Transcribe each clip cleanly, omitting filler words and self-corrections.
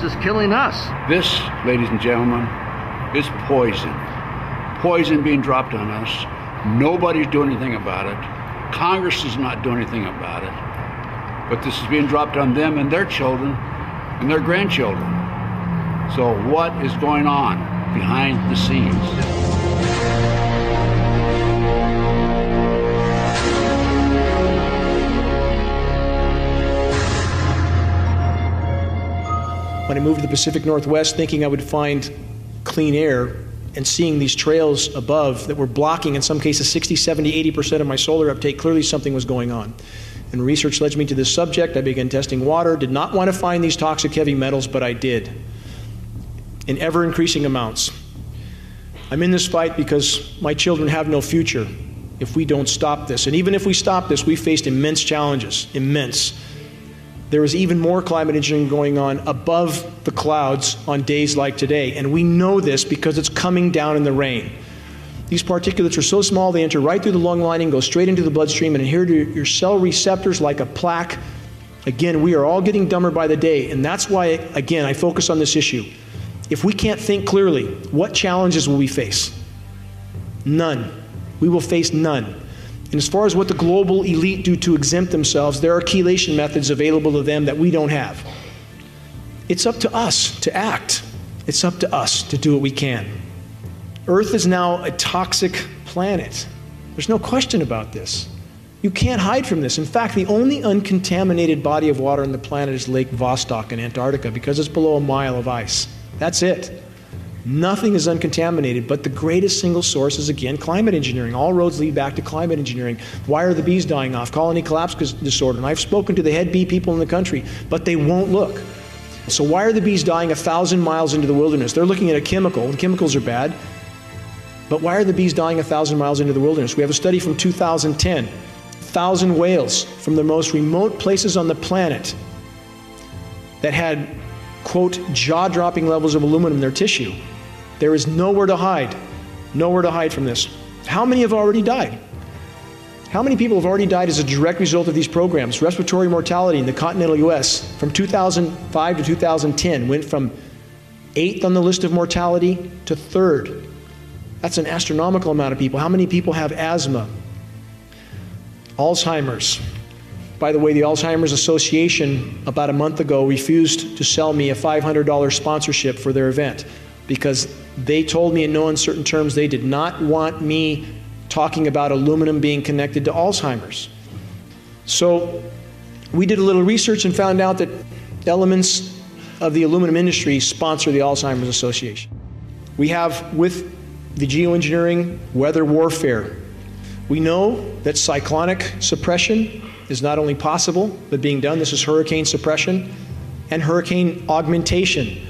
This is killing us. This, ladies and gentlemen, is poison. Poison being dropped on us. Nobody's doing anything about it. Congress is not doing anything about it. But this is being dropped on them and their children and their grandchildren. So what is going on behind the scenes? When I moved to the Pacific Northwest thinking I would find clean air and seeing these trails above that were blocking, in some cases, 60, 70, 80% of my solar uptake, clearly something was going on. And research led me to this subject. I began testing water, did not want to find these toxic heavy metals, but I did, in ever-increasing amounts. I'm in this fight because my children have no future if we don't stop this. And even if we stop this, we faced immense challenges, immense. There is even more climate engineering going on above the clouds on days like today. And we know this because it's coming down in the rain. These particulates are so small, they enter right through the lung lining, go straight into the bloodstream, and adhere to your cell receptors like a plaque. Again, we are all getting dumber by the day. And that's why, again, I focus on this issue. If we can't think clearly, what challenges will we face? None. We will face none. And as far as what the global elite do to exempt themselves, there are chelation methods available to them that we don't have. It's up to us to act. It's up to us to do what we can. Earth is now a toxic planet. There's no question about this. You can't hide from this. In fact, the only uncontaminated body of water on the planet is Lake Vostok in Antarctica because it's below a mile of ice. That's it. Nothing is uncontaminated, but the greatest single source is, again, climate engineering. All roads lead back to climate engineering. Why are the bees dying off? Colony collapse disorder. And I've spoken to the head bee people in the country, but they won't look. So why are the bees dying 1,000 miles into the wilderness? They're looking at a chemical, and chemicals are bad. But why are the bees dying 1,000 miles into the wilderness? We have a study from 2010. 1,000 whales from the most remote places on the planet that had, quote, jaw-dropping levels of aluminum in their tissue. There is nowhere to hide from this. How many have already died? How many people have already died as a direct result of these programs? Respiratory mortality in the continental US from 2005 to 2010 went from 8th on the list of mortality to 3rd. That's an astronomical amount of people. How many people have asthma? Alzheimer's. By the way, the Alzheimer's Association about a month ago refused to sell me a $500 sponsorship for their event because they told me in no uncertain terms they did not want me talking about aluminum being connected to Alzheimer's. So we did a little research and found out that elements of the aluminum industry sponsor the Alzheimer's Association. We have, with the geoengineering, weather warfare. We know that cyclonic suppression is not only possible, but being done. This is hurricane suppression and hurricane augmentation.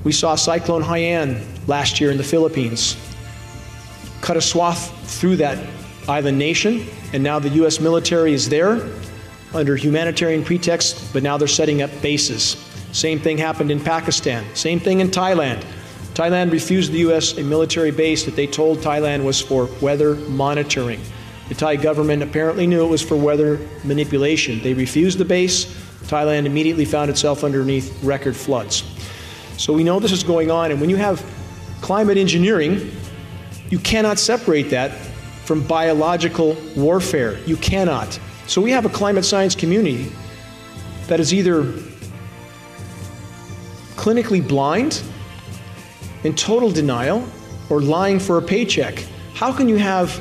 We saw Cyclone Haiyan last year in the Philippines cut a swath through that island nation, and now the U.S. military is there under humanitarian pretext, but now they're setting up bases. Same thing happened in Pakistan. Same thing in Thailand. Thailand refused the U.S. a military base that they told Thailand was for weather monitoring. The Thai government apparently knew it was for weather manipulation. They refused the base. Thailand immediately found itself underneath record floods. So we know this is going on, and when you have climate engineering, you cannot separate that from biological warfare. You cannot. So we have a climate science community that is either clinically blind, in total denial, or lying for a paycheck. How can you have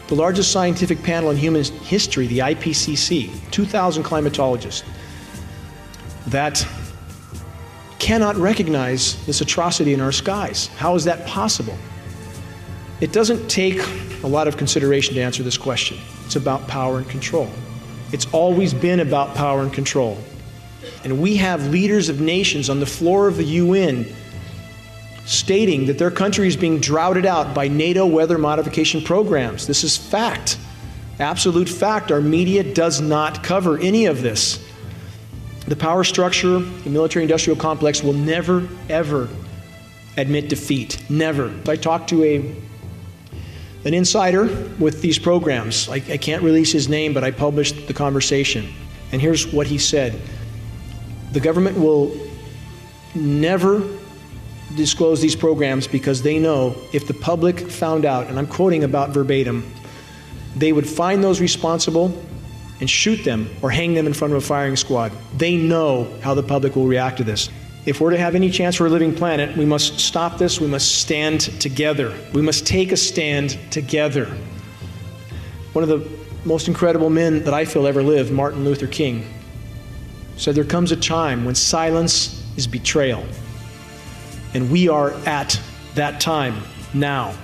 the largest scientific panel in human history, the IPCC, 2,000 climatologists, that cannot recognize this atrocity in our skies? How is that possible? It doesn't take a lot of consideration to answer this question. It's about power and control. It's always been about power and control. And we have leaders of nations on the floor of the UN stating that their country is being droughted out by NATO weather modification programs. This is fact, absolute fact. Our media does not cover any of this. The power structure, the military-industrial complex will never, ever admit defeat. Never. I talked to an insider with these programs. I can't release his name, but I published the conversation. And here's what he said. The government will never disclose these programs because they know if the public found out, and I'm quoting about verbatim, they would find those responsible and shoot them or hang them in front of a firing squad. They know how the public will react to this. If we're to have any chance for a living planet, we must stop this. We must stand together. We must take a stand together. One of the most incredible men that I feel ever lived, Martin Luther King, said there comes a time when silence is betrayal. And we are at that time now.